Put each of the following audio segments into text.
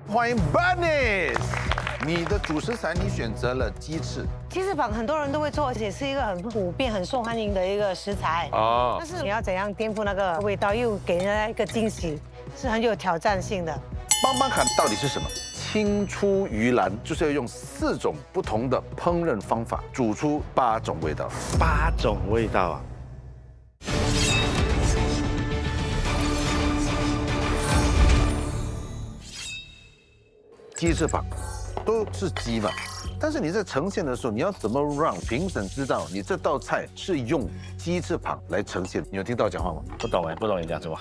欢迎 Bernice。你的主食材你选择了鸡翅鸡翅膀很多人都会做，而且是一个很普遍、很受欢迎的一个食材。哦但是你要怎样颠覆那个味道，又给人家一个惊喜，是很有挑战性的。帮帮看到底是什么？青出于蓝就是要用4种不同的烹饪方法煮出8种味道。 8种味道啊！鸡翅膀都是鸡嘛，但是你在呈现的时候，你要怎么让评审知道你这道菜是用鸡翅膀来呈现？你有听到我讲话吗？不懂哎，不懂你讲什么。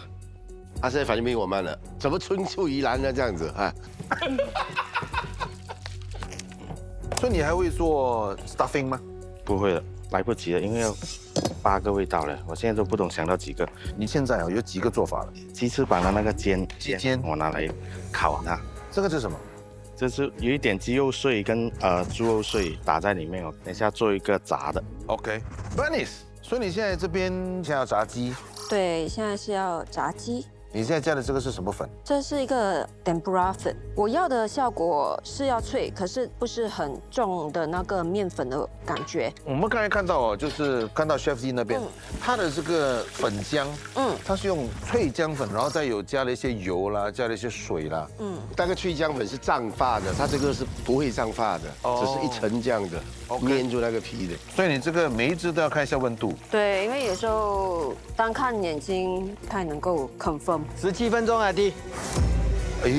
他现在反应比我慢了，怎么春秋宜兰呢？这样子啊？所以你还会做 stuffing 吗？不会的，来不及了，因为要8个味道了，我现在都不懂想到几个。你现在有几个做法了？鸡翅膀的那个煎，我拿来烤它。这个是什么？这是有一点鸡肉碎跟猪肉碎打在里面哦。等一下做一个炸的。OK，Bernice，所以你现在这边想要炸鸡，对，现在是要炸鸡。你现在加的这个是什么粉？这是一个 tempura 粉，我要的效果是要脆，可是不是很重的那个面粉的感觉。我们刚才看到哦，就是看到 Chef Z 那边，它的这个粉浆，它是用脆浆粉，然后再有加了一些油啦，加了一些水啦，那个脆浆粉是胀发的，它这个是不会胀发的，只是一层这样的，粘住那个皮的。所以你这个每一只都要看一下温度。对，因为有时候单看眼睛不太能够 confirm。17分钟啊，弟。哎，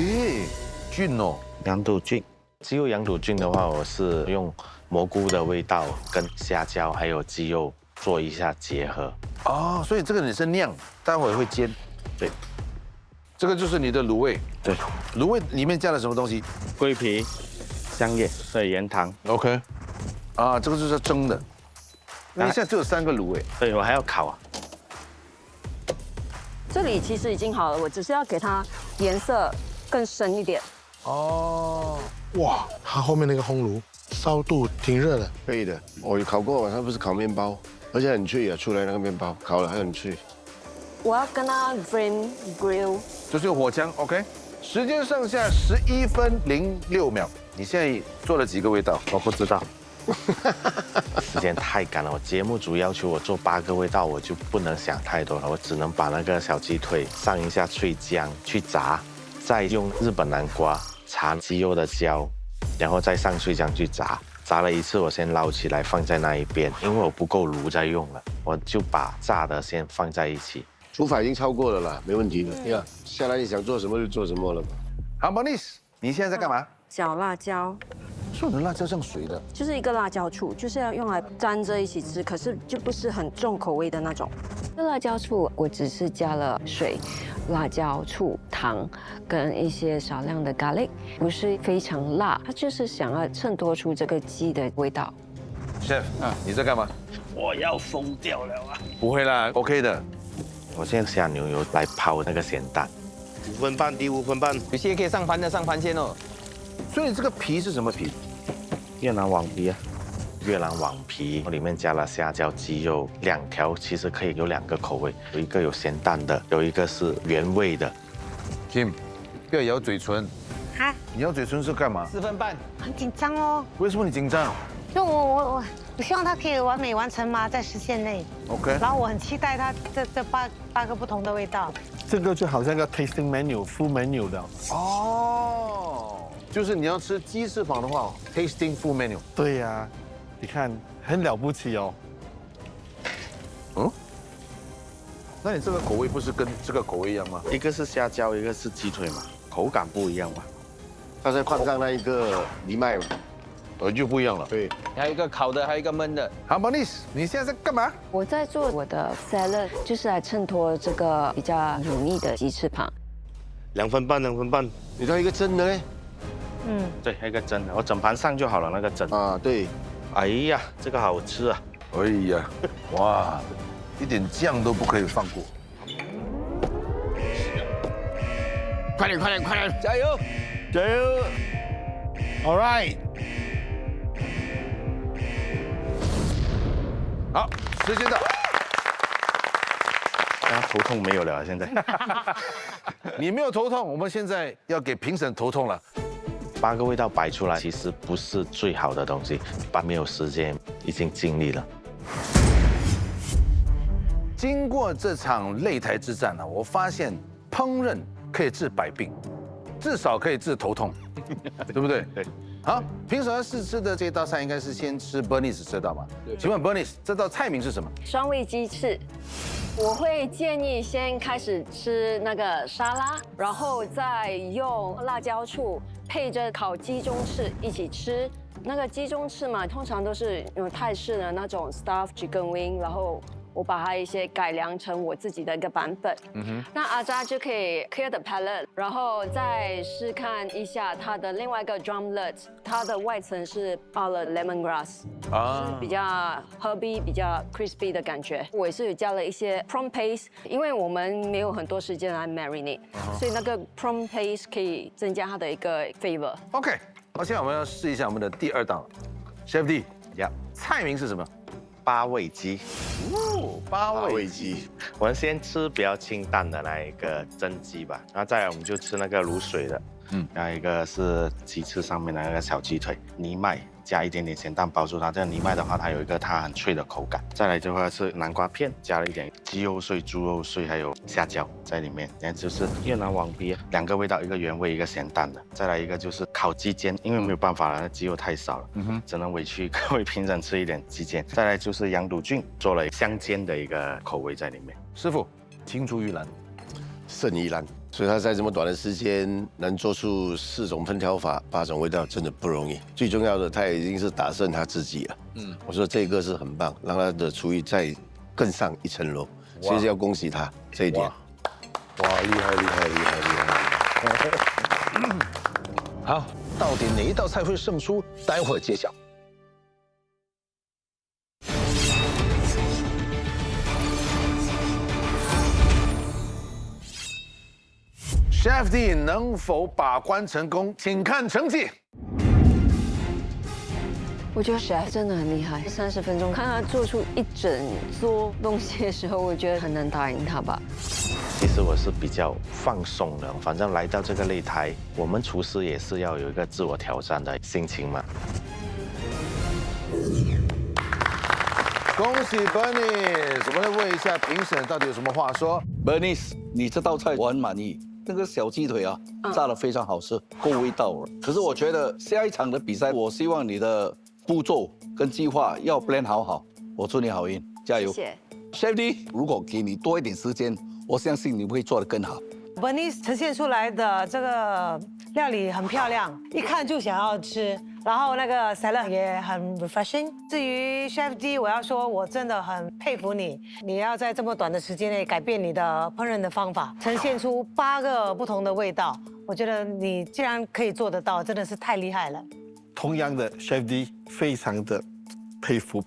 菌哦，羊肚菌，鸡肉羊肚菌的话，我是用蘑菇的味道跟虾椒还有鸡肉做一下结合。哦，所以这个你是酿，待会会煎。对，这个就是你的卤味。对，卤味里面加了什么东西桂皮、香叶、还有盐糖。 ？OK，啊，这个就是蒸的。那你现在只有3个卤味。对，我还要烤啊。这里其实已经好了，我只是要给它颜色更深一点。哦，哇，它后面那个烘炉烧度挺热的。可以的，我有烤过，它不是烤面包，而且很脆啊，出来那个面包烤了还很脆。我要跟它 flame grill。就是用火枪。OK，时间剩下11分06秒。你现在做了几个味道？我不知道，时间太赶了。我节目组要求我做8个味道，我就不能想太多了，我只能把那个小鸡腿上一下脆浆去炸，再用日本南瓜擦鸡肉的胶，然后再上脆浆去炸。炸了一次，我先捞起来放在那一边，因为我不够炉再用了，我就把炸的先放在一起。煮法已经超过了啦，没问题的。呀，下来你想做什么就做什么了吧。好 ，Bernice，你现在在干嘛？小辣椒说你的辣椒像水的。就是一个辣椒醋，就是要用来沾着一起吃，可是就不是很重口味的那种。这辣椒醋我只是加了水、辣椒醋、糖跟一些少量的 garlic， 不是非常辣，它就是想要衬托出这个鸡的味道。 Chef，你在干嘛？我要疯掉了啊！不会啦，OK 的。我现在下牛油来泡那个咸蛋。5分半，第5分半。有些可以上盘的，上盘先哦。所以你这个皮是什么皮？越南网皮啊，越南网皮里面加了虾椒、鸡肉，2条其实可以有2个口味，有一个有咸淡的，有一个是原味的。Kim，不要咬嘴唇。哈，你咬嘴唇是干嘛？ 4分半。很紧张哦，为什么你紧张因为我希望它可以完美完成嘛，在时限内。 ？OK。然后我很期待它这八个不同的味道。这个就好像个 tasting menu、full menu 的。哦，就是你要吃鸡翅膀的话，tasting full menu。对呀，你看很了不起哦。那你这个口味不是跟这个口味一样吗？一个是虾椒，一个是鸡腿嘛，口感不一样嘛。它在换上那一个藜麦嘛。就不一样了。对，还有一个烤的，还有一个焖的。好 ，Bernice，你现在在干嘛？我在做我的 salad，就是来衬托这个比较油腻的鸡翅膀。 2分半，2分半。你到一个蒸的嘞？对，还有一个蒸的，我整盘上就好了那个蒸。啊，对。哎呀，这个好吃啊！哎呀，哇，一点酱都不可以放过。快点，快点，快点！加油！加油 ！All right。好，时间到。大家头痛没有了，现在。你没有头痛，我们现在要给评审头痛了。8个味道摆出来，其实不是最好的东西，没有时间，已经尽力了。经过这场擂台之战呢，我发现烹饪可以治百病，至少可以治头痛，对不对？对。好，评审要试吃的这道菜应该是先吃 Bernice 这道嘛？请问 Bernice 这道菜名是什么？双味鸡翅。我会建议先开始吃那个沙拉，然后再用辣椒醋配着烤鸡中翅一起吃。那个鸡中翅嘛，通常都是有泰式的那种 stuffed chicken wing， 然后我把它一些改良成我自己的一个版本。那阿扎就可以 clear the palate， 然后再试看一下它的另外一个 drumlet， 它的外层是包了 lemongrass， 是比较 herby、比较 crispy 的感觉。我也是有加了一些 prawn paste， 因为我们没有很多时间来 marinate， 所以那个 prawn paste 可以增加它的一个 flavor。OK， 好，现在我们要试一下我们的第2道了 ，Chef D， 菜名是什么？8味鸡。8味鸡。我们先吃比较清淡的那一个蒸鸡吧，然后再来我们就吃那个卤水的，然后一个是鸡翅上面的那个小鸡腿，藜麦加一点点咸蛋包住它。这个藜麦的话，它有一个它很脆的口感。再来的话是南瓜片，加了一点鸡肉碎、猪肉碎，还有虾饺在里面。然后就是越南王鳖，2个味道，一个原味，一个咸淡的。再来一个就是烤鸡肩，因为没有办法了，那鸡肉太少了，只能委屈各位评审吃一点鸡肩。再来就是羊肚菌，做了香煎的一个口味在里面。师傅，青出于蓝，胜于蓝。所以他在这么短的时间能做出4种烹调法、8种味道，真的不容易。最重要的，他已经是打胜他自己了。我说这个是很棒，让他的厨艺再更上一层楼。其实要恭喜他这一点。哇，厉害厉害厉害厉害！好，到底哪一道菜会胜出？待会儿揭晓。Chef D 能否把关成功？请看成绩。我觉得 chef 真的很厉害，30分钟看他做出一整桌东西的时候，我觉得很难打赢他吧。其实我是比较放松的，反正来到这个擂台，我们厨师也是要有一个自我挑战的心情嘛。恭喜 Bernice， 我们来问一下评审到底有什么话说。Bernice， 你这道菜我很满意，那个小鸡腿啊，炸得非常好吃，够味道了。可是我觉得下一场的比赛，我希望你的步骤跟计划要 plan 好，我祝你好运，加油！谢谢。Chef D， 如果给你多一点时间，我相信你会做得更好。Bernice 呈现出来的这个料理很漂亮，一看就想要吃。然后那个 salad 也很 refreshing。至于 Chef D， 我要说，我真的很佩服你，你要在这么短的时间内改变你的烹饪的方法，呈现出8个不同的味道。我觉得你既然可以做得到，真的是太厉害了。同样的 Chef D 非常的佩服，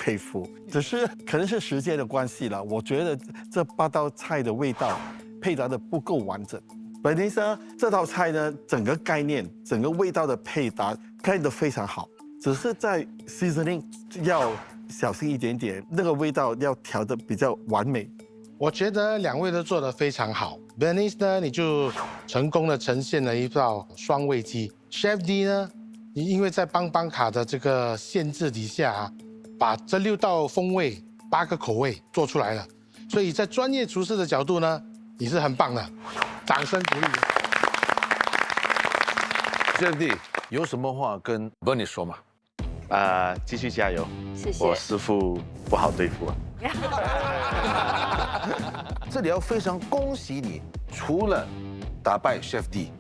只是可能是时间的关系了。我觉得这8道菜的味道配搭的不够完整。Bernice 呢，这道菜呢，整个概念、整个味道的配搭配得非常好，只是在 seasoning 要小心一点点，那个味道要调得比较完美。我觉得2位都做得非常好。Bernice 呢，你就成功的呈现了一道双味鸡。Chef D 呢，你因为在邦邦卡的这个限制底下啊，把这6道风味、8个口味做出来了，所以在专业厨师的角度呢，你是很棒的，掌声鼓励。Chef D 有什么话跟 Bernice 说吗？继续加油，谢谢。我师傅不好对付啊。这里要非常恭喜你，除了打败 Chef D，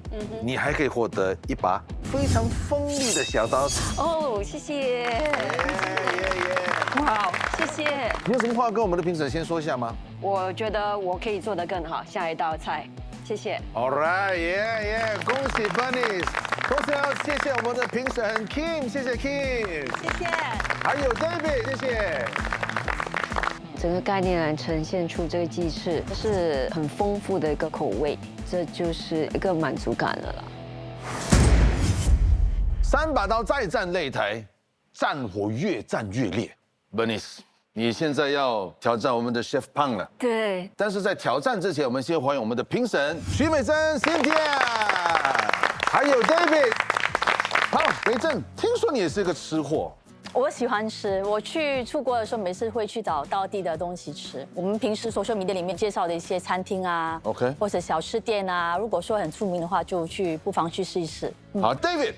你还可以获得一把非常锋利的小刀。哦，谢谢。哇，谢谢。你有什么话跟我们的评审先说一下吗？我觉得我可以做得更好，下一道菜，谢谢。All right， 恭喜 Bernice， 同时要谢谢我们的评审 Kim， 谢谢 Kim， 谢谢。还有 David， 谢谢。整个概念来呈现出这个鸡翅是很丰富的一个口味，这就是一个满足感了啦。3把刀再战擂台，战火越战越烈。Bernice， 你现在要挑战我们的 Chef Pang 了。对，但是在挑战之前，我们先欢迎我们的评审徐美珍、Cynthia， 还有 David。好，维正，听说你也是个吃货。我喜欢吃，我去出国的时候，每次会去找道地的东西吃。我们平时social media里面介绍的一些餐厅啊 OK 或者小吃店啊，如果说很出名的话，就不妨去试一试。好，David，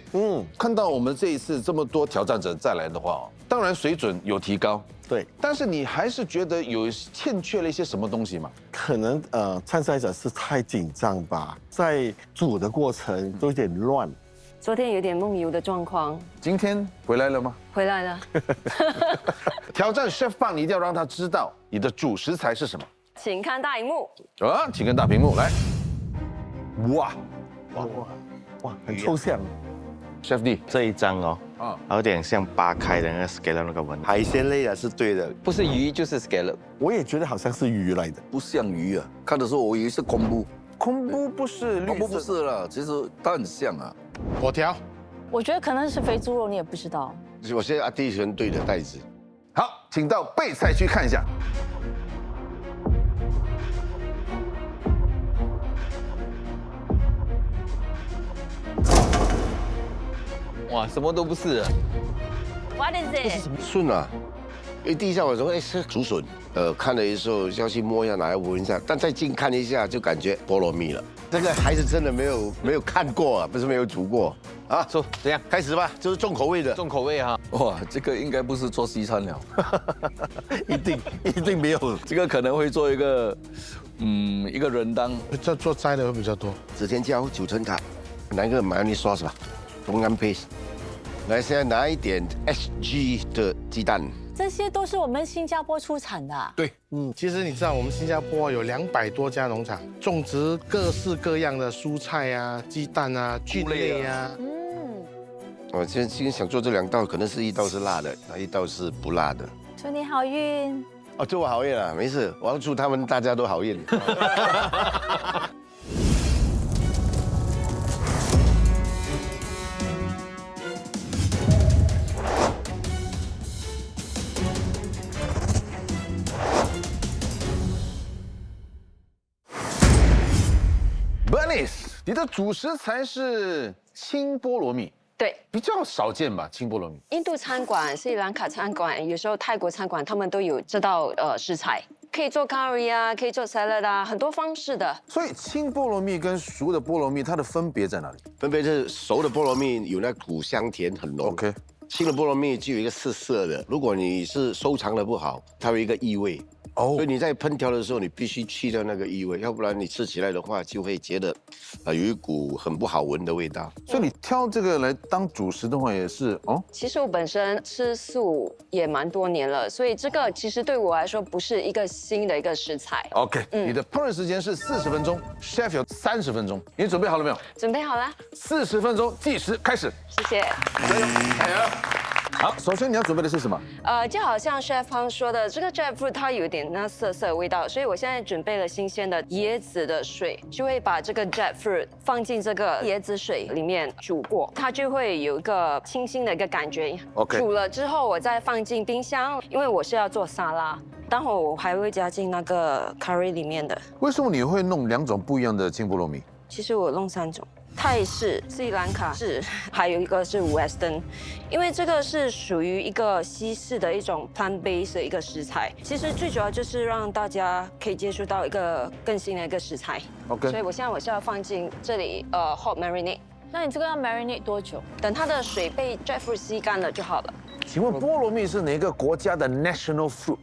看到我们这一次这么多挑战者再来的话，当然水准有提高，对，但是你还是觉得有欠缺了一些什么东西吗？可能参赛者是太紧张吧，在煮的过程都有点乱。昨天有点梦游的状况，今天回来了吗？回来了，挑战 Chef Bang，你一定要让他知道你的主食材是什么。请看大荧幕。啊，请看大屏幕来。哇哇，很抽象。 ，Chef D，这一张哦，有点像扒开的那个 scale 那个纹。海鲜类的是对的，不是鱼就是 scallop。我也觉得好像是鱼来的。不像鱼啊，看的时候我以为是昆布，空布不是绿色，昆布不是了，其实它很像啊。粿条，我觉得可能是肥猪肉，你也不知道。我现在阿弟选对的袋子。好，请到备菜区看一下。哇，什么都不是啊。 What is it？ 顺啊，因为第一下我说哎是竹笋，看了的时候要去摸一下，拿来闻一下，但再近看一下就感觉菠萝蜜了。这个还是真的没有看过啊，不是没有煮过啊。说怎样？开始吧，就是重口味的。重口味哈。哇，这个应该不是做西餐了，一定没有。这个可能会做一个，一个人当。这做斋的会比较多。指天椒、九层塔，拿一个mayonnaise sauce吧，东安 paste。来，现在拿一点 SG 的鸡蛋。这些都是我们新加坡出产的啊。对，其实你知道我们新加坡有200多家农场，种植各式各样的蔬菜啊、鸡蛋啊、菌类啊。我今天想做这2道，可能是一道是辣的，一道是不辣的。祝你好运。哦，祝我好运啊，没事，我要祝他们大家都好运。Bernice，你的主食材是青菠萝蜜，对，比较少见吧？青菠萝蜜。印度餐馆、斯里兰卡餐馆，有时候泰国餐馆，他们都有这道食材，可以做 curry 啊，可以做 salad 啊，很多方式的。所以青菠萝蜜跟熟的菠萝蜜，它的分别在哪里？分别是熟的菠萝蜜有那苦香甜很浓 OK 青的菠萝蜜就有一个涩涩的。如果你是收藏的不好，它有一个异味。所以你在烹调的时候，你必须去掉那个异味，要不然你吃起来的话，就会觉得，有一股很不好闻的味道。所以你挑这个来当主食的话，也是哦。其实我本身吃素也蛮多年了，所以这个其实对我来说不是一个新的一个食材。 OK，你的烹饪时间是40分钟，Chef 有30分钟，你准备好了没有准备好了， ？40分钟计时开始，谢谢。加油！加油！好，首先你要准备的是什么？就好像 Chef 方说的，这个 jackfruit 它有点那涩涩的味道，所以我现在准备了新鲜的椰子的水，就会把这个 jackfruit 放进这个椰子水里面煮过，它就会有一个清新的一个感觉。 OK 煮了之后我再放进冰箱，因为我是要做沙拉，待会我还会加进那个 curry 里面的。为什么你会弄2种不一样的青菠萝蜜？其实我弄3种。泰式、斯里兰卡式，还有一个是 Western， 因为这个是属于一个西式的一种 plant-based 的一个食材。其实最主要就是让大家可以接触到一个更新的一个食材。OK 所以我现在我是要放进这里hot marinade， 那你这个要 marinate 多久？等它的水被 jackfruit 吸干了就好了。请问菠萝蜜是哪个国家的 national fruit？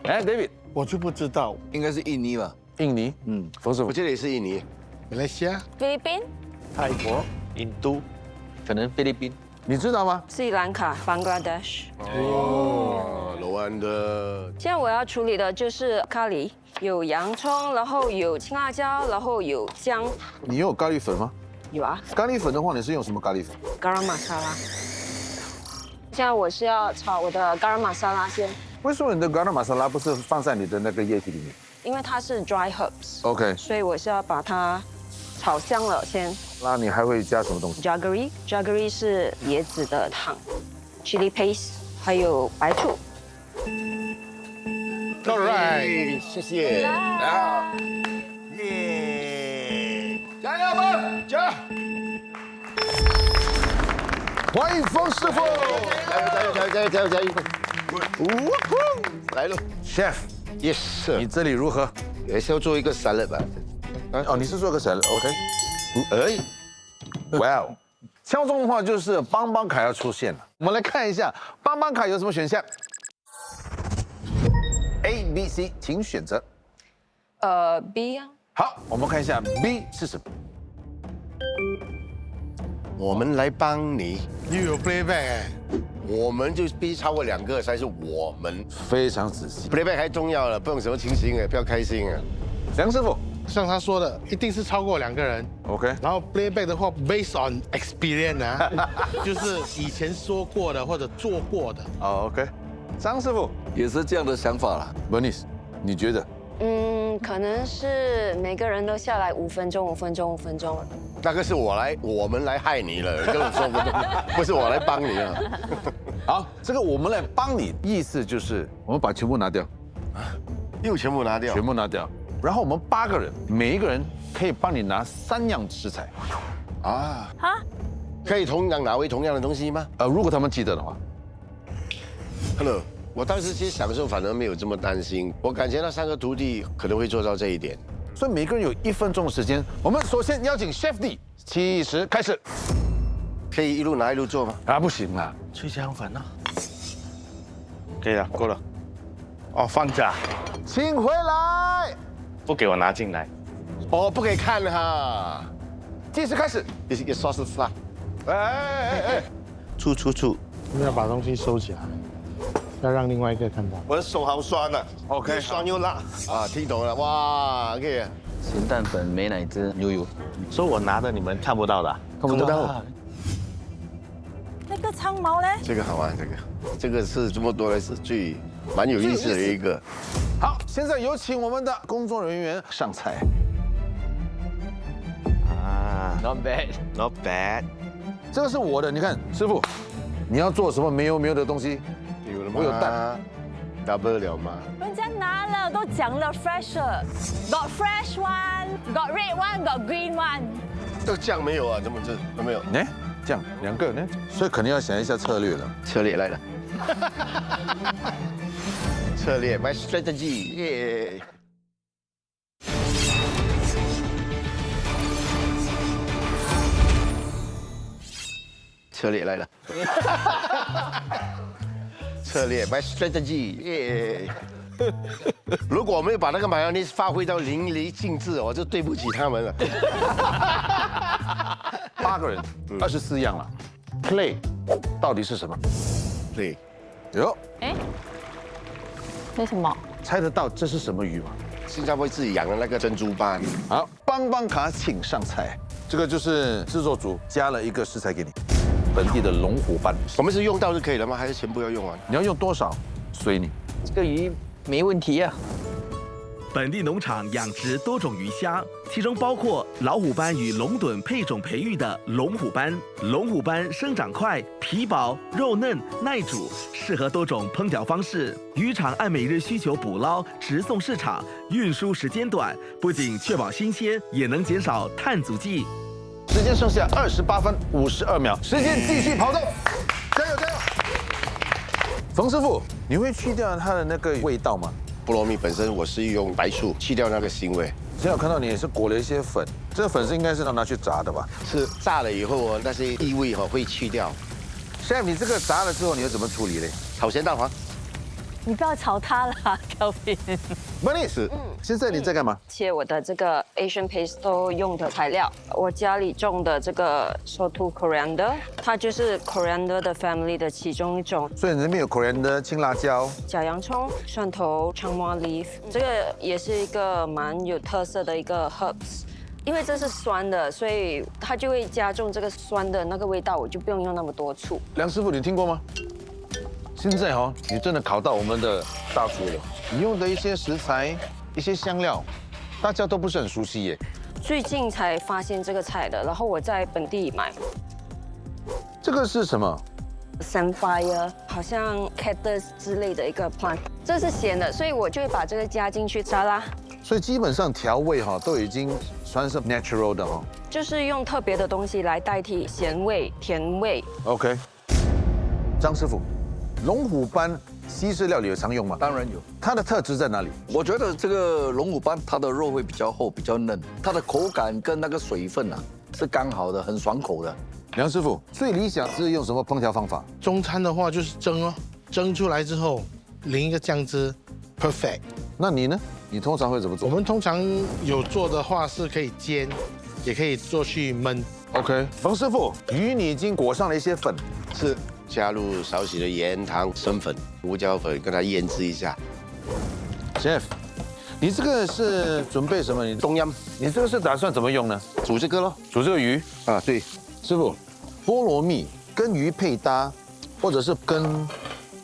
哎，David，我就不知道。应该是印尼吧？印尼。冯师傅我，记得也是印尼。马来西亚、菲律宾。泰国、印度，可能菲律宾。你知道吗？斯里兰卡 Bangladesh。哦，罗安的。现在我要处理的就是咖喱，有洋葱，然后有青辣椒，然后有姜。你有咖喱粉吗？有啊。咖喱粉的话，你是用什么咖喱粉？ garam masala。现在我是要炒我的 garam masala 先，为什么你的 garam masala 不是放在你的那个液体里面因为它是 dry herbs， ？OK，所以我是要把它炒香了先。那你还会加什么东西？ Jaggery 是椰子的糖 ，chili paste， 还有白醋。 All right，谢谢。啊，耶！加油吧，加！欢迎冯师傅。加油！来了 Chef， ，Yes， 你这里如何？也是要做一个 salad 吧？哦，你是做个谁？OK。哎，哇哦，敲钟的话就是邦邦卡要出现了。我们来看一下邦邦卡有什么选项。A、B、C， 请选择。 B 啊。好，我们看一下 B 是什么。我们来帮你，又有 playback 哎，我们就必须超过2个才是我们。非常仔细。 playback 还重要了，不用什么情形哎，不要开心啊。梁师傅像他说的，一定是超过2个人。 ，OK。然后 playback 的话，based on experience 啊，就是以前说过的或者做过的。哦 ，OK。张师傅也是这样的想法啦。 ，Bernice， 你觉得？可能是每个人都下来5分钟。那个是我们来害你了，跟我说不是我来帮你啊。好，这个我们来帮你，意思就是我们把全部拿掉，又全部拿掉，全部拿掉，然后我们8个人，每一个人可以帮你拿3样食材。啊，哈，可以同样拿回同样的东西吗如果他们记得的话。 ？Hello， 我当时其实享受反而没有这么担心，我感觉那3个徒弟可能会做到这一点。所以每个人有1分钟的时间。我们首先邀请 Chef D 起时开始。可以一路拿一路做吗？啊，不行啦，去香粉啊。可以了，够了。哦，放假，请回来。不给我拿进来。哦，不可以看哈。计时开始。也是刷是刷，哎，出，我们要把东西收起来，要让另外一个看到。我的手好酸啊。 OK， 又酸又辣啊，听懂了哇，OK。咸蛋粉、美乃滋、牛油。所以我拿的你们看不到的啊。看不到。那个长毛嘞？这个好玩，这个是这么多来是蛮有意思的一个。好，现在有请我们的工作人员上菜。啊 Not bad。 ，not bad。这个是我的，你看，师傅，你要做什么没有的东西？有了吗？我有蛋，double 了吗？人家拿了都讲了 fresher，got fresh one，got red one，got green one。这个酱没有啊？怎么这都没有？哎，这样2个呢，所以肯定要想一下策略了。策略来了，策略 my strategy， 耶！策略来了，策略 my strategy， 耶！如果我没有把那个 mayonnaise 发挥到淋漓尽致，我就对不起他们了。 8个人，24样了。Play 到底是什么？对，哟，哎，为什么？猜得到这是什么鱼吗？新加坡自己养的那个珍珠斑。好，邦邦卡请上菜。这个就是制作组加了一个食材给你，本地的龙虎斑。我们是用到就可以了吗？还是全部要用完？你要用多少，随你。这个鱼没问题啊。本地农场养殖多种鱼虾，其中包括老虎斑与龙趸配种培育的龙虎斑。龙虎斑生长快、皮薄、肉嫩、耐煮，适合多种烹调方式。渔场按每日需求捕捞，直送市场，运输时间短，不仅确保新鲜，也能减少碳足迹。时间剩下28分52秒，时间继续跑动，加油加油！冯师傅，你会去掉它的那个味道吗？菠萝蜜本身我是用白醋去掉那个腥味，现在我看到你也是裹了一些粉，这个粉是应该是拿去炸的吧？是炸了以后哦，那些异味会去掉。 Chef， 你这个炸了之后你要怎么处理嘞？炒咸蛋黄。你不要吵他啦 ，Kelvin。Bernice，现在你在干嘛？切我的这个 Asian pesto 用的材料，我家里种的这个 Sotu coriander， 它就是 coriander 的 family 的其中一种。所以你那边有 coriander 青辣椒、小洋葱、蒜头、长毛 leaf， 这个也是一个蛮有特色的一个 herbs。因为这是酸的，所以它就会加重这个酸的那个味道，我就不用用那么多醋。梁师傅，你听过吗？现在你真的考到我们的大厨了。你用的一些食材、一些香料，大家都不是很熟悉耶。最近才发现这个菜的，然后我在本地买。这个是什么 ？Samphire， 好像 cactus 之类的一个 plant， 这是咸的，所以我就会把这个加进去沙拉。所以基本上调味都已经算是 natural 的哦。就是用特别的东西来代替咸味、甜味。 OK， 张师傅，龙虎斑西式料理有常用吗？当然有。它的特质在哪里？我觉得这个龙虎斑它的肉会比较厚、比较嫩，它的口感跟那个水分啊是刚好的，很爽口的。梁师傅，最理想是用什么烹调方法？中餐的话就是蒸哦，蒸出来之后淋一个酱汁 ，perfect。那你呢？你通常会怎么做？我们通常有做的话是可以煎，也可以做去焖。 OK， 冯师傅，鱼你已经裹上了一些粉，是加入少许的盐、糖、生粉、胡椒粉，跟它腌制一下。 Chef， 你这个是准备什么？你冬阴，你这个是打算怎么用呢？煮这个咯。煮这个鱼。啊，对，师傅，菠萝蜜跟鱼配搭，或者是跟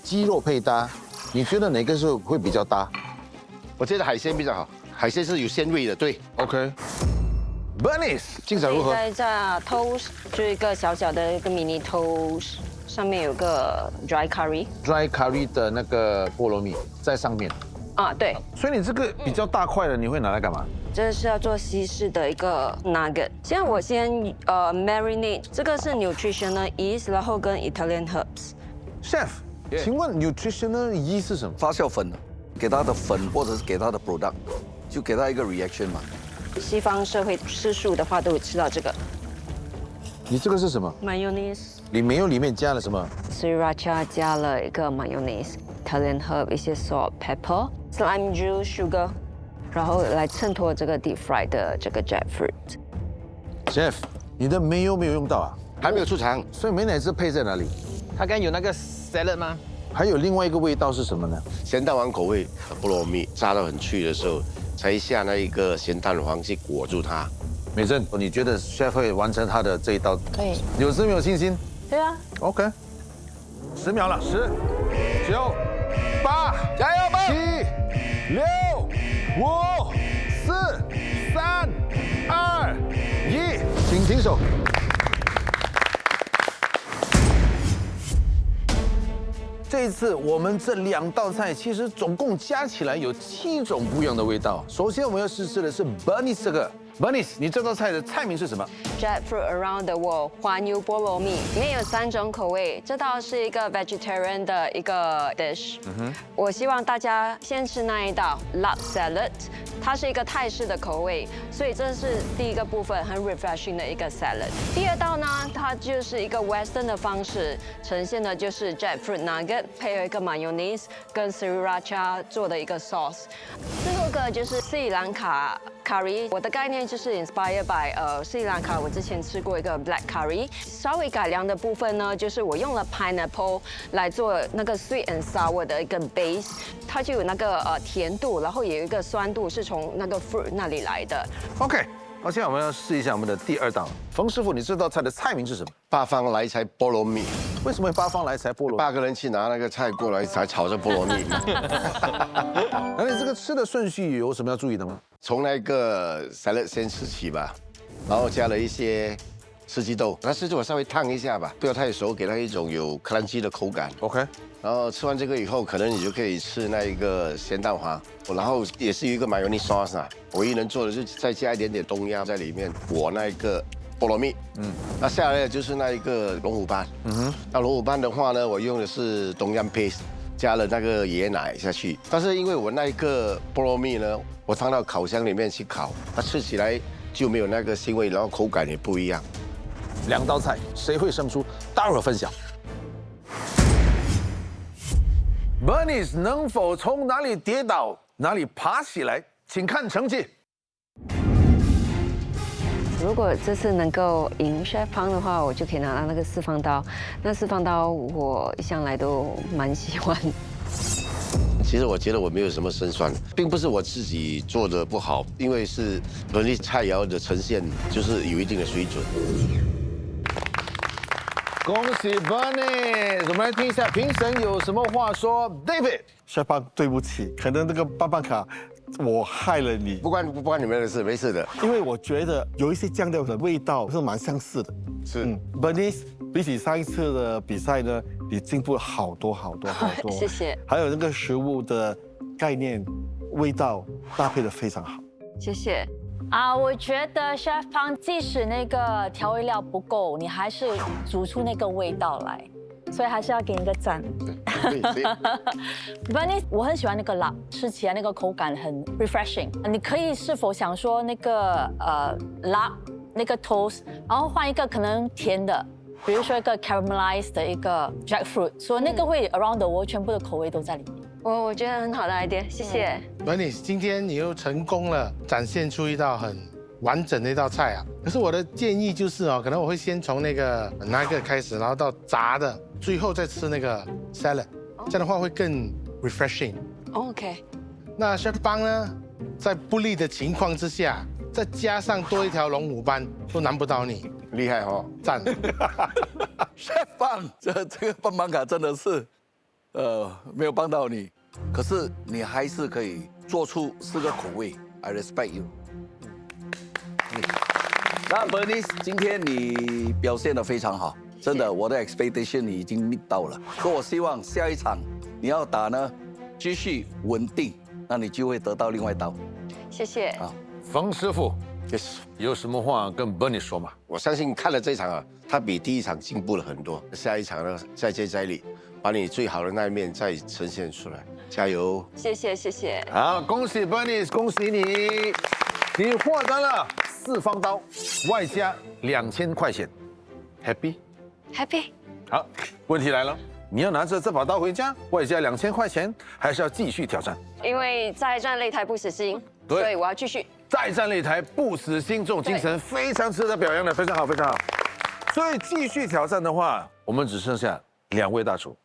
鸡肉配搭，你觉得哪个是会比较搭我觉得海鲜比较好，海鲜是有鲜味的，对。 ？OK。Bernice， 进展如何？在炸 toast， 就一个小小的一个 mini toast， 上面有个 dry curry。 Dry curry 的那个菠萝蜜在上面。啊，对，所以你这个比较大块的，你会拿来干嘛？这是要做西式的一个 nugget。现在我先marinate， 这个是 nutritional yeast， 然后跟 Italian herbs。 Chef， 请问 nutritional yeast 是什么？发酵粉，给它的粉或者是给它的 product， 就给它一个 reaction 嘛。西方社会吃素的话都会吃到这个。你这个是什么？ mayonnaise。 里面加了什么？ Sriracha 加了一个 mayonnaise，Italian herb 一些 salt、pepper、lime juice、sugar， 然后来衬托这个 deep fry 的这个 jackfruit。Chef， 你的没有用到啊？还没有出场，所以美乃滋配在哪里？它刚有那个 salad 吗？还有另外一个味道是什么呢？咸蛋黄口味的菠萝蜜，炸到很脆的时候，才下那一个咸蛋黄去裹住它。美珍，你觉得 Chef 会完成他的这一道？可以。有没有信心？对啊。 OK， 10秒了，10、9、8，加油吧！7、6、5、4、3、2、1，请停手。这一次我们这2道菜其实总共加起来有7种不一样的味道。首先我们要试吃的是 Bernice 这个。Bernice， 你这道菜的菜名是什么？ Jackfruit Around the World 环游菠萝蜜，里面有3种口味。这道是一个 vegetarian 的一个 dish。我希望大家先吃那一道 lap salad， 它是一个泰式的口味，所以这是第一个部分，很 refreshing 的一个 salad。第二道呢，它就是一个 western 的方式呈现的，就是 jackfruit nugget 配合一个 mayonnaise 跟 sriracha 做的一个 sauce。最后一个就是斯里兰卡 curry， 我的概念就是 inspired by 斯里兰卡，我之前吃过一个 black curry， 稍微改良的部分呢，就是我用了 pineapple 来做那个 sweet and sour 的一个 base， 它就有那个甜度，然后也有一个酸度是从那个 fruit 那里来的。OK， 好，现在我们要试一下我们的第2道。冯师傅，你这道菜的菜名是什么？八方来财菠萝蜜。为什么八方来财菠萝蜜？ 8个人去拿那个菜过来才炒这菠萝蜜。那你这个吃的顺序有什么要注意的吗？从那个 salad 先吃起吧，然后加了一些四季豆，那四季豆稍微烫一下吧，不要太熟，给它一种有 crunchy 的口感。 OK， 然后吃完这个以后，可能你就可以吃那一个咸蛋黄，然后也是有一个 mayonnaise sauce 啊。唯一能做的就是再加一点点冬阴在里面裹那一个菠萝蜜。那下来的就是那一个龙虎斑。那龙虎斑的话呢，我用的是冬阴 paste， 加了那个椰奶下去。但是因为我那一个菠萝蜜呢，我放到烤箱里面去烤，它吃起来就没有那个腥味，然后口感也不一样。 2道菜谁会胜出？待会儿分享。Bernice 能否从哪里跌倒哪里爬起来？请看成绩。如果这次能够赢 Chef Pang 的话，我就可以拿到那个4方刀。那4方刀我一向来都蛮喜欢。其实我觉得我没有什么胜算，并不是我自己做的不好，因为是Bernice菜肴的呈现就是有一定的水准。恭喜 Bernice！ 我们来听一下评审有什么话说。David， Chef Pang， 对不起，可能那个棒棒卡我害了你。不关你们的事，没事的。因为我觉得有一些酱料的味道是蛮相似的。是，Bernice 比起上一次的比赛呢，你进步了好多。谢谢。还有那个食物的概念、味道搭配的非常好。谢谢。我觉得 Chef Pang 即使那个调味料不够，你还是煮出那个味道来，所以还是要给你一个赞。Bernice， 我很喜欢那个辣，吃起来那个口感很 refreshing。你可以是否想说那个辣那个 toast， 然后换一个可能甜的，比如说一个 caramelized 的一个 jackfruit， 所以那个会 around the world 全部的口味都在里面。我觉得很好的 idea， 谢谢。Bernice，今天你又成功了，展现出一道很完整的一道菜啊。可是我的建议就是哦，可能我会先从那个 nugget 开始，然后到炸的，最后再吃那个 salad， 这样的话会更 refreshing。OK。那 Chef Pang 呢，在不利的情况之下，再加上多一条龙虎斑，都难不倒你。厉害哦，赞。Chef Pang，这个棒棒卡真的是，没有帮到你，可是你还是可以做出4个口味。I respect you。那 Bernice， 今天你表现得非常好，真的，我的 expectation 你已经 meet 到了。所以我希望下一场你要打呢，继续稳定，那你就会得到另外一刀。谢谢。冯师傅 Yes， 有什么话跟 Bernice 说吗？我相信看了这场啊，他比第一场进步了很多。下一场呢，再接再厉，把你最好的那一面再呈现出来，加油！谢谢谢谢。好，恭喜 Bernice， 恭喜你，你获得了4方刀，外加2000块钱 ，Happy？ Happy。好，问题来了，你要拿着这把刀回家，外加2000块钱，还是要继续挑战？因为再战擂台不死心，对所以我要继续。再战擂台不死心，这种精神非常值得表扬的，非常好，非常好。所以继续挑战的话，我们只剩下2位大厨，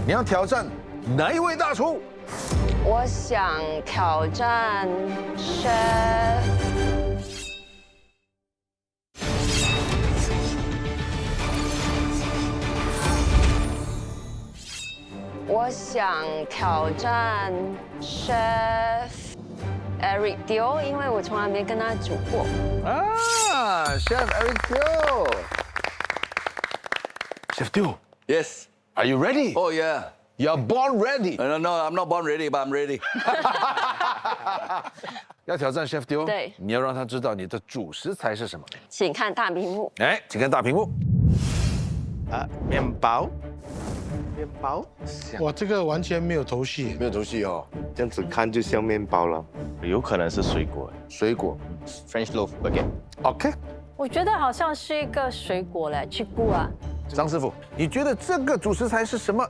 你要挑战哪一位大厨？我想挑战 Chef。我想挑战 Chef Eric Teo， 因为我从来没跟他煮过。Chef Eric Teo。Chef Teo。Yes。Are you ready? Oh yeah. You're born ready. No, I'm not born ready, but I'm ready. 要挑战 Chef Teo， 对，你要让他知道你的主食材是什么。请看大屏幕。哎，请看大屏幕。面包。面包，哇，这个完全没有头绪，没有头绪哦。这样子看就像面包了，有可能是水果。水果 French loaf baguette。OK。我觉得好像是一个水果嘞，去菇啊。张师傅，你觉得这个主食材是什么？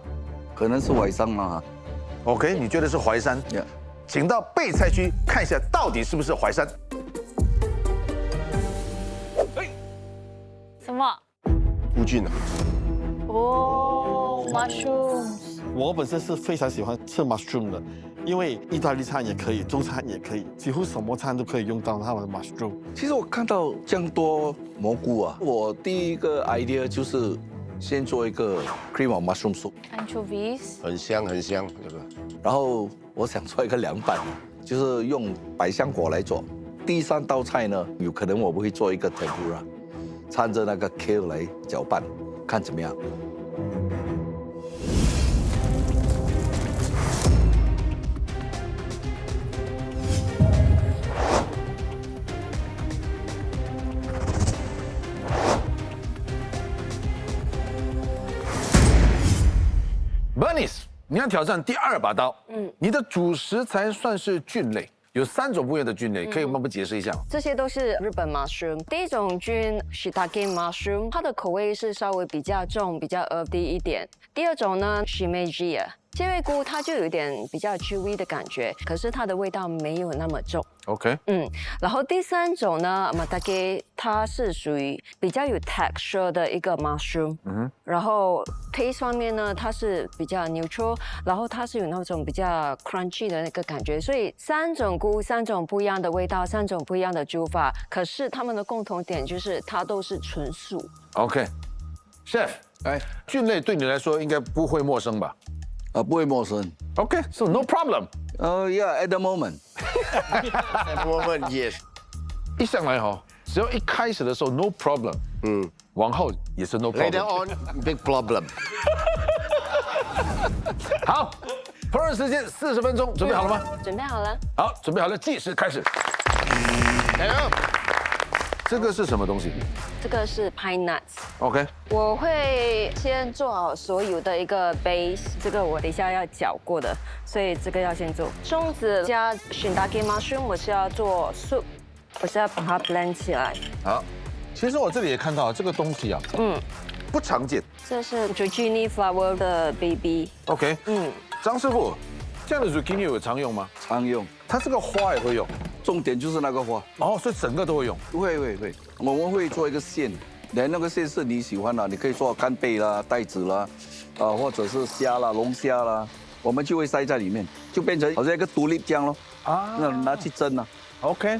可能是淮山嘛。OK， 你觉得是淮山？ Yeah。请到备菜区看一下，到底是不是淮山？什么？乌菌啊。哦 ，mushrooms。我本身是非常喜欢吃 mushroom 的，因为意大利餐也可以，中餐也可以，几乎什么餐都可以用到他们的 mushroom。其实我看到这样多蘑菇啊，我第一个 idea 就是先做一个 cream of mushroom soup， anchovies， 很香很香这个。然后我想做一个凉拌，就是用百香果来做。第3道菜呢，有可能我会做一个 tempura， 掺着那个 kale 来搅拌，看怎么样。Bernice， 你要挑战第2把刀。你的主食材算是菌类，有3种不一样的菌类，可以帮我们解释一下吗？这些都是日本 mushroom。第一种菌 shiitake mushroom， 它的口味是稍微比较重、比较earthy一点。第2种呢 shimeji， 蟹味菇它就有点比较 chewy 的感觉，可是它的味道没有那么重。OK， 然后第3种呢 matake， 它是属于比较有 texture 的一个 mushroom。然后 taste 方面呢，它是比较 neutral， 然后它是有那种比较 crunchy 的那个感觉。所以3种菇，3种不一样的味道，3种不一样的煮法，可是它们的共同点就是它都是纯素。OK，Chef， 菌类对你来说应该不会陌生吧？不会陌生。OK，so no problem。Yeah，at the moment。at the moment yes。一上来只要一开始的时候 no problem， 往后也是 no problem。 Later on big problem。好，烹饪时间40分钟，准备好了吗？准备好了。好，准备好了，计时开始。加油！这个是什么东西这个是 pine nuts。 ？OK，我会先做好所有的一个 base， 这个我等一下要搅过的，所以这个要先做。粽子加 shiitake mushroom， 我是要做 soup， 我是要把它 blend 起来。好。其实我这里也看到这个东西啊，不常见。这是 zucchini flower 的 baby。 OK， 张师傅，这样的 zucchini 有常用吗？常用，它这个花也会用。重点就是那个花。哦，所以整个都会用。会，我们会做一个线，连那个线是你喜欢的，你可以做干贝啦、带子啦，或者是虾啦、龙虾啦，我们就会塞在里面，就变成好像一个独立酱咯。那拿去蒸啊。OK，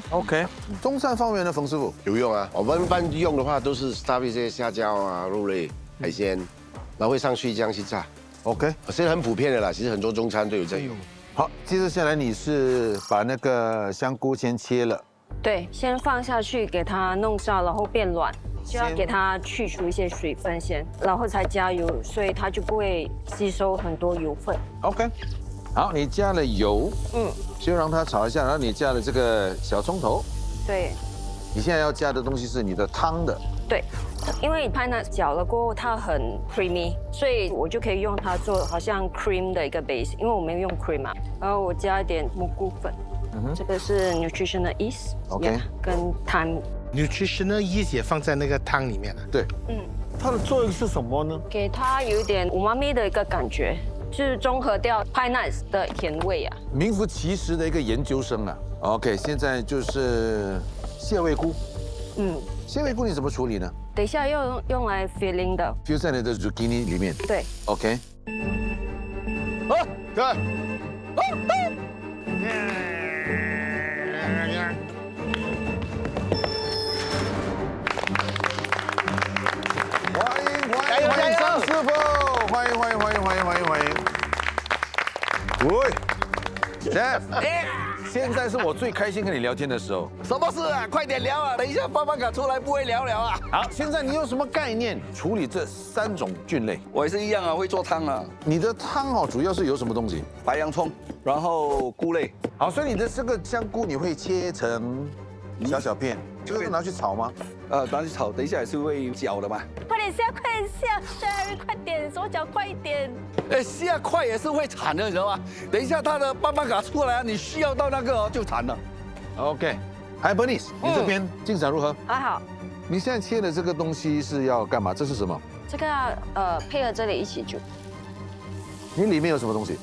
中餐方面的冯师傅有用啊。我们一般用的话都是搭配这些虾饺啊、肉类、海鲜，然后会上去这样去炸。OK， 现在很普遍的啦，其实很多中餐都有在用。好，接着下来你是把那个香菇先切了。对，先放下去给它弄烧，然后变软，就要给它去除一些水分先，然后才加油，所以它就不会吸收很多油分。 OK， 好，你加了油，先让它炒一下，然后你加了这个小葱头。对，你现在要加的东西是你的汤的。对，因为 pine nuts 搅了过后它很 creamy， 所以我就可以用它做好像 cream 的一个 base， 因为我没有用 cream 嘛，然后我加一点蘑菇粉，这个是 nutritional yeast， 跟 thyme。nutritional yeast 也放在那个汤里面了。对，它的作用是什么呢？给它有一点umami的一个感觉，就是中和掉 pine nuts 的甜味啊。名副其实的一个研究生啊。OK， 现在就是蟹味菇。蟹味菇你怎么处理呢？等一下要用来 filling 的 ，fill 在你的 zucchini 里面。对。OK。对。欢迎张师傅，欢迎。喂 ，Jeff， 现在是我最开心跟你聊天的时候。什么事啊？快点聊啊！等一下棒棒卡出来不会聊啊。好，现在你有什么概念处理这3种菌类？我也是一样啊，会做汤啊。你的汤哦，主要是有什么东西？白洋葱，然后菇类。好，所以你的这个香菇你会切成小片，这个拿去炒吗？拿去炒，等一下也是会搅的嘛。快点下，Sherry，快点，手脚快一点。下快也是会惨的，你知道吗？等一下他的棒棒卡出来，你需要到那个就惨了。OK， 嗨 Bernice， 你这边进展如何？还好。你现在切的这个东西是要干嘛？这是什么？这个要配合这里一起煮。你里面有什么东西？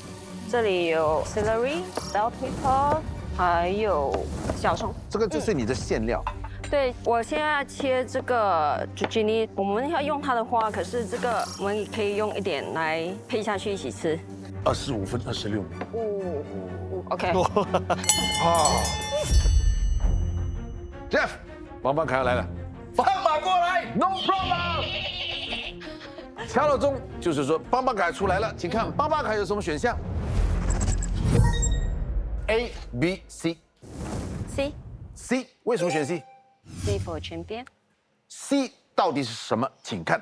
这里有 celery、bell pepper， 还有小葱。这个就是你的馅料。对，我现在切这个 zucchini， 我们要用它的花，可是这个我们可以用一点来配下去一起吃。25分26秒。OK。好 ，Jeff， 棒棒卡要来了，放马过来 ，No problem。敲了钟，就是说棒棒卡出来了，请看棒棒卡有什么选项 ？A、B、C。C， 为什么选 C？C for 全边。C 到底是什么？请看。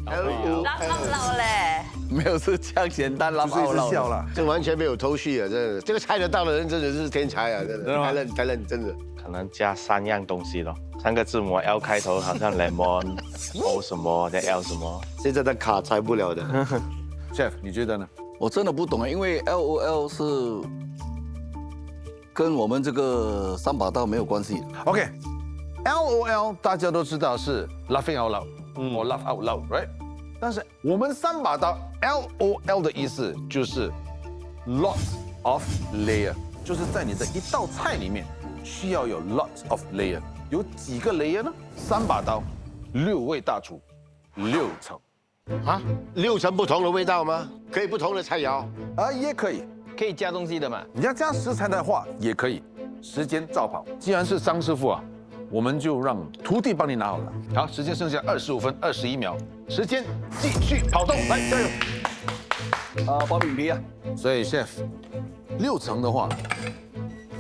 老嘞，没有是这样简单，老笑了，这完全没有头绪啊！真的，这个猜得到的人真的是天才啊！真的，太认真的。可能加3样东西咯，3个字母 L 开头，好像 lemon、O 什么再 L 什么。现在的卡猜不了的。Chef， 你觉得呢？我真的不懂啊，因为 LOL 是跟我们这个3把刀没有关系。OK，LOL 大家都知道是 laughing out loud，或 laugh out loud，right？ 但是我们3把刀 LOL 的意思就是 lots of layer， 就是在你的一道菜里面需要有 lots of layer， 有几个 layer 呢？3把刀，6位大厨，6层。啊，6层不同的味道吗？可以不同的菜肴也可以，可以加东西的嘛？你要加食材的话也可以。时间照跑，既然是张师傅啊，我们就让徒弟帮你拿好了。好，时间剩下25分21秒，时间继续跑动，来加油！薄饼皮啊。所以 chef，6层的话，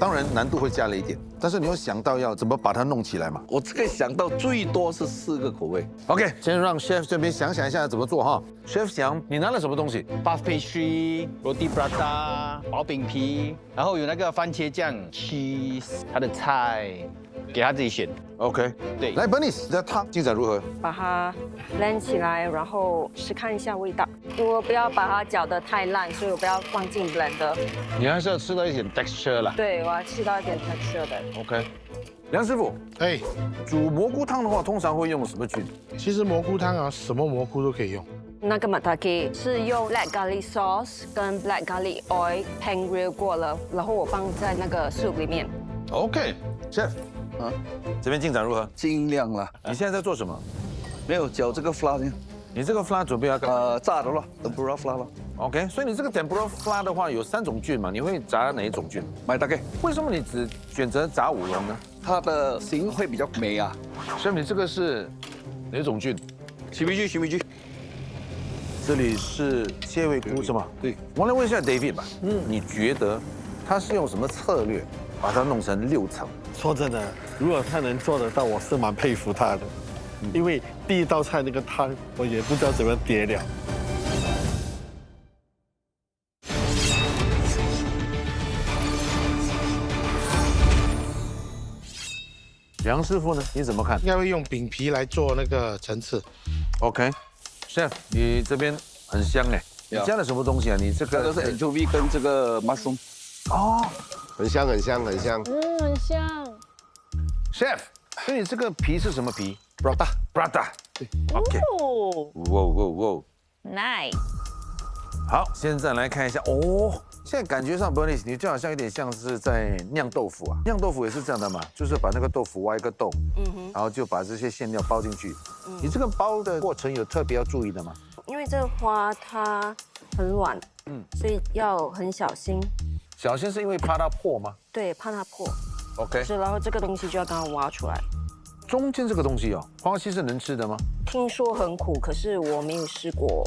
当然难度会加了一点，但是你有想到要怎么把它弄起来嘛我这个想到最多是4个口味。 ？OK， 先让 Chef 这边想一下怎么做哈。Chef 想，你拿了什么东西？ buff pastry、roti prata、薄饼皮，然后有那个番茄酱、cheese， 他的菜给他自己选。 OK， 对来 Bernice 的汤进展如何？把它 blend 起来，然后试看一下味道。我不要把它搅得太烂，所以我不要放进 blender。你还是要吃到一点 texture 啦。对，我要吃到一点 texture 的。 OK， 梁师傅，哎，煮蘑菇汤的话，通常会用什么菌？其实蘑菇汤啊，什么蘑菇都可以用。那个 matake 是用 black garlic sauce 跟 black garlic oil pan grill 过了，然后我放在那个 soup 里面。 OK，Chef，这边进展如何？尽量啦。你现在在做什么？没有搅这个 flour 呢？你这个 flour 准备要干嘛？炸的咯 ，tempura flour 咯。 OK， 所以你这个 tempura flour 的话有3种菌嘛？你会炸哪一种菌？买大概，为什么你只选择炸5仁呢？它的形会比较美啊。Chef，你这个是哪种菌？洗米菌。这里是切味菇是吗？对。我来问一下 David 吧，你觉得他是用什么策略把它弄成6层？说真的，如果他能做得到，我是蛮佩服他的。因为第一道菜那个汤，我也不知道怎么叠了。梁师傅呢？你怎么看应该会用饼皮来做那个层次。 ？OK，Chef， 你这边很香哎，你加了什么东西啊？你这个这个是 anchovy 跟这个 mushroom。哦，很香。很香。 Chef， 所以你这个皮是什么皮 Prata。对 ，OK。哇 Nice。好，现在来看一下哦。现在感觉上 Bernice， 你就好像有点像是在酿豆腐啊。酿豆腐也是这样的嘛，就是把那个豆腐挖一个洞，然后就把这些馅料包进去。你这个包的过程有特别要注意的吗？因为这个花它很软，所以要很小心。小心是因为怕它破吗对，怕它破。 ？OK。是，然后这个东西就要刚刚挖出来。中间这个东西哦，黄瓜丝是能吃的吗？听说很苦，可是我没有试过。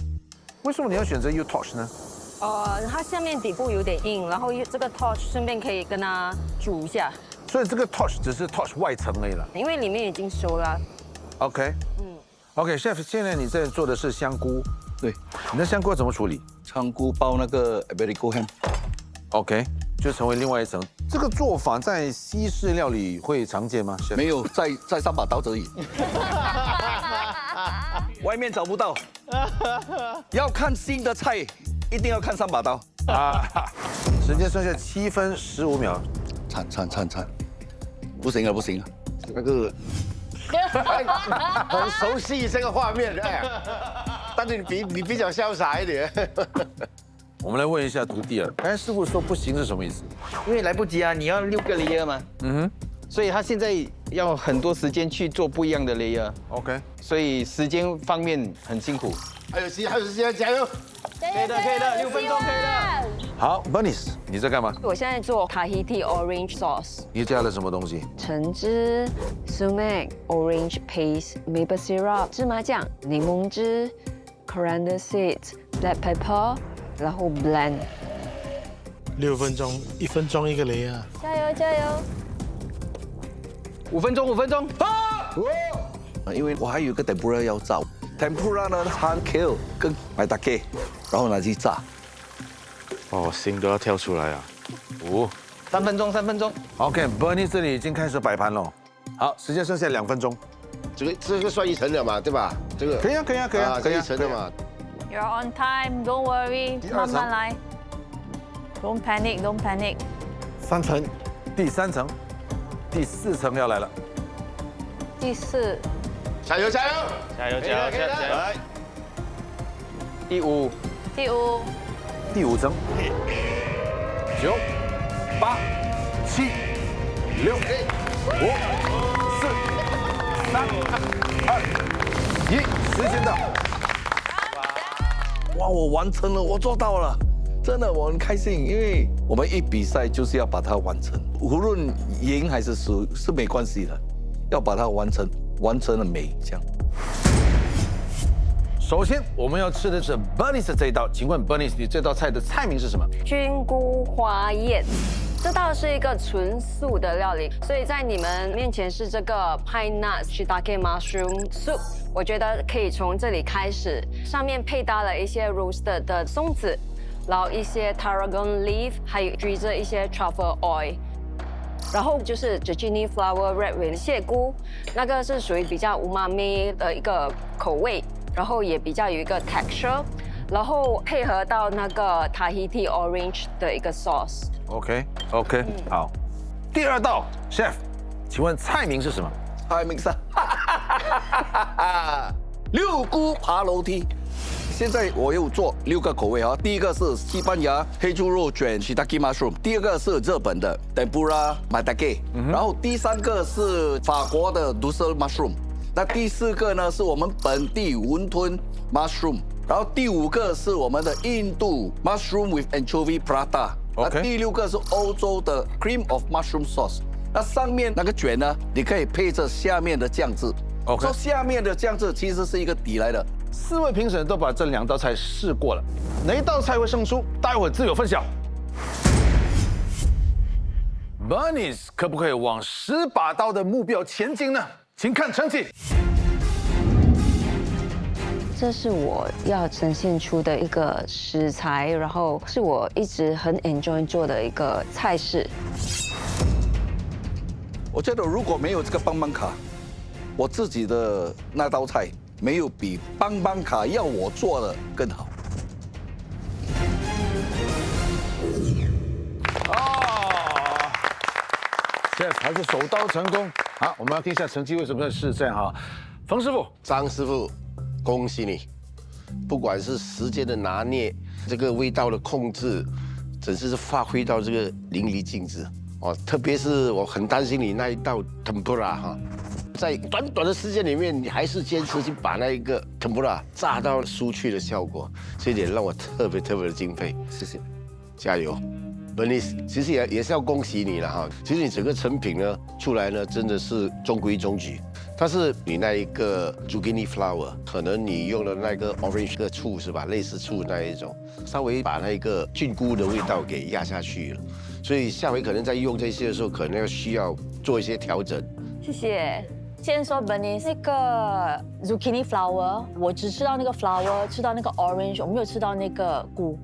为什么你要选择 U-Torch 呢？它下面底部有点硬，然后这个 torch 顺便可以跟它煮一下，所以这个 Torch 只是 Torch 外层而已了。因为里面已经熟了。 OK。OK，Chef， 现在你在做的是香菇，对，你的香菇要怎么处理？香菇包那个 Iberico ham。 OK， 就成为另外一层。这个做法在西式料理会常见吗？没有，在3把刀而已。外面找不到。要看新的菜，一定要看3把刀。时间剩下7分15秒。铲，不行了。那个很熟悉这个画面，哎，但是你比较潇洒一点。我们来问一下徒弟啊，刚才师傅说不行是什么意思？因为来不及啊，你要6个 layer 嘛，所以他现在要很多时间去做不一样的 layer。 OK， 所以时间方面很辛苦。还有时间，加油！可以的，6分钟可以的。好 ，Bernice， 你在干嘛？我现在做 Tahiti orange sauce，你加了什么东西？橙汁、sumac、orange paste、maple syrup、芝麻酱、柠檬汁、coriander seeds、black pepper， 然后 blend。 6分钟，1分钟一个雷啊！加油！5分钟。因为我还有一个 tempura 要炸。tempura 呢，它 kill 跟买大 K， 然后拿去炸。哦，心都要跳出来啊！3分钟。OK，Bernice 这里已经开始摆盘了。好，时间剩下2分钟。这个算1层了嘛，对吧？这个可以啊1层的嘛。 ，You're on time. Don't worry. 慢慢来。Don't panic. 3层，第3层，第4层要来了。第4。加油！来，第5。第5层，9、8、7、6、5、4、3、2、1，时间到。哇，我完成了，我做到了，真的我很开心，因为我们一比赛就是要把它完成，无论赢还是输是没关系的，要把它完成了美这样。首先我们要吃的是 Bernice 这一道，请问 Bernice 你这道菜的菜名是什么？菌菇花宴。这道是一个纯素的料理，所以在你们面前是这个 pine nuts shiitake mushroom soup， 我觉得可以从这里开始，上面配搭了一些 roasted 的松子，然后一些 tarragon leaf， 还有追着一些 truffle oil。然后就是 zucchini flower red wing 蟹菇，那个是属于比较umami的一个口味，然后也比较有一个 texture， 然后配合到那个 Tahiti orange 的一个 sauce。OK， 好。第二道 ，Chef， 请问菜名是什么？菜名是六姑爬楼梯。现在我又做6个口味啊，第一个是西班牙黑猪肉卷 shiitake mushroom， 第二个是日本的 tempura maitake， 然后第3个是法国的 Dussel mushroom， 那第4个呢是我们本地云吞 mushroom， 然后第5个是我们的印度 mushroom with anchovy prata， 那第6个是欧洲的 cream of mushroom sauce。那上面那个卷呢，你可以配着下面的酱汁。说下面的酱汁其实是一个底来的。4位评审都把这2道菜试过了，哪一道菜会胜出？待会自有分晓。Bunnies 可不可以往10把刀的目标前进呢？请看成绩。这是我要呈现出的一个食材，然后是我一直很 enjoy 做的一个菜式。我觉得如果没有这个棒棒卡，我自己的那道菜没有比棒棒卡要我做的更好。Chef 还是手刀成功。好，我们要听一下成绩为什么是这样哈。冯师傅，张师傅，恭喜你！不管是时间的拿捏，这个味道的控制，真是发挥到这个淋漓尽致哦。特别是我很担心你那一道 tempura 哈。在短短的时间里面，你还是坚持去把那一个 tempura 炸到酥脆的效果，这一点让我特别的敬佩。谢谢，加油 ！Bunnies， 其实也是要恭喜你了哈。其实你整个成品呢出来呢，真的是中规中矩。但是你那一个 zucchini flower， 可能你用了那个 orange 的醋是吧？类似醋那一种，稍微把那个菌菇的味道给压下去了。所以下回可能在用这些的时候，可能需要做一些调整。谢谢。先说 Bunnies 那个 zucchini flower， 我只吃到那个 flower， 吃到那个 orange， 我没有吃到那个菇。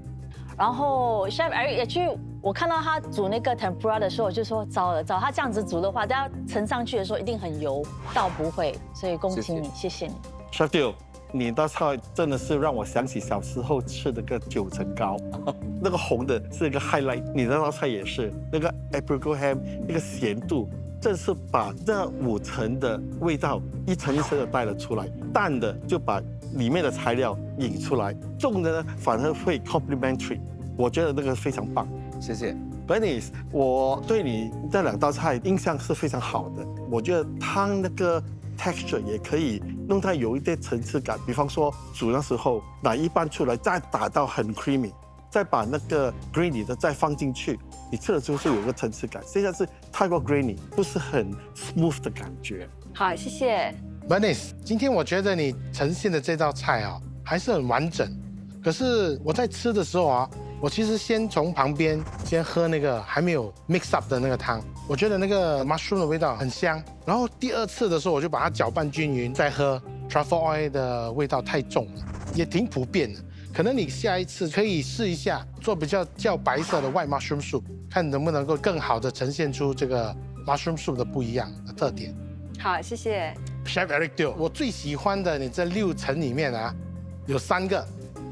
然后 Chef Eric 也去，我看到他煮那个 tempura 的时候，我就说糟了，他这样子煮的话，等下盛上去的时候一定很油，倒不会，所以恭喜你，谢谢你。Chef Teo， 你的菜真的是让我想起小时候吃那个9层糕，那个红的是一个 highlight， 你那道菜也是那个 apricot ham 那个咸度。正是把这5层的味道一层一层的带了出来，淡的就把里面的材料引出来，重的呢反而会 complementary， 我觉得那个非常棒。谢谢 Bunnies， 我对你这2道菜印象是非常好的，我觉得汤那个 texture 也可以弄它有一点层次感，比方说煮的时候拿一半出来，再打到很 creamy， 再把那个 grainy 的再放进去。你吃了之后是有个层次感，现在是太过 grainy， 不是很 smooth 的感觉。好，谢谢。Bunnies， 今天我觉得你呈现的这道菜啊，还是很完整。可是我在吃的时候啊，我其实先从旁边先喝那个还没有 mix up 的那个汤，我觉得那个 mushroom 的味道很香。然后第2次的时候，我就把它搅拌均匀，再喝 truffle oil 的味道太重了，也挺普遍的。可能你下一次可以试一下做比较白色的 white mushroom soup， 看能不能够更好的呈现出这个 mushroom soup 的不一样的特点。好，谢谢。Chef Eric Teo， 我最喜欢的你这6层里面啊，有3个，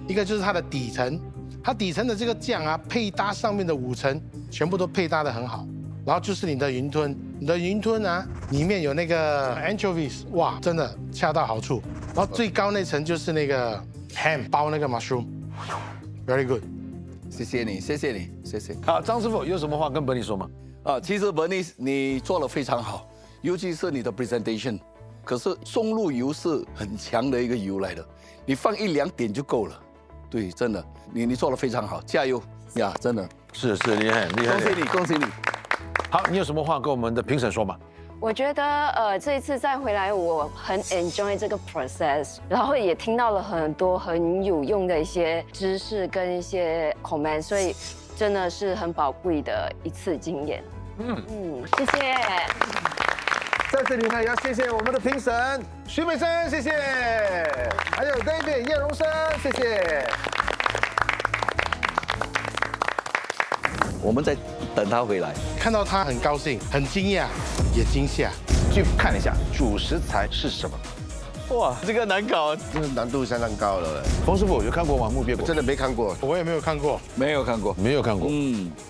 一个就是它的底层，它底层的这个酱啊，配搭上面的5层，全部都配搭得很好。然后就是你的云吞，你的云吞啊，里面有那个 anchovies， 哇，真的恰到好处。然后最高那层就是那个 ham 包那个 mushroom，very good。谢谢你，谢谢你，谢谢。好，张师傅有什么话跟Bunnies说吗？其实 Bunnies 你做得非常好，尤其是你的 presentation。可是松露油是很强的一个油来的，你放1-2点就够了。对，真的，你做得非常好，加油呀！真的是厉害，恭喜你，恭喜你。好，你有什么话跟我们的评审说吗？我觉得这一次再回来，我很 enjoy 这个 process， 然后也听到了很多很有用的一些知识跟一些 comment， 所以真的是很宝贵的一次经验。谢谢。在这里呢，也要谢谢我们的评审徐美生，谢谢，还有 David 叶荣生，谢谢。我们在等他回来。看到他很高兴，很惊讶，也惊吓。去看一下主食材是什么。哇，这个难搞。这个难度相当高了。冯师傅有看过吗？木鳖果真的没看过，我也没有看过。没有看过。没有看过。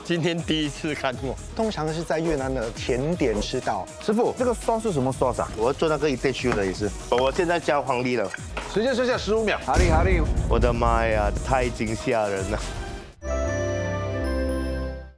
今天第一次看过。通常是在越南的甜点吃到。师傅，这个sauce是什么sauce啊？我做那个一对区的也是，我现在加黄梨了。时间剩下15秒。哈利，我的妈呀，太惊吓人了。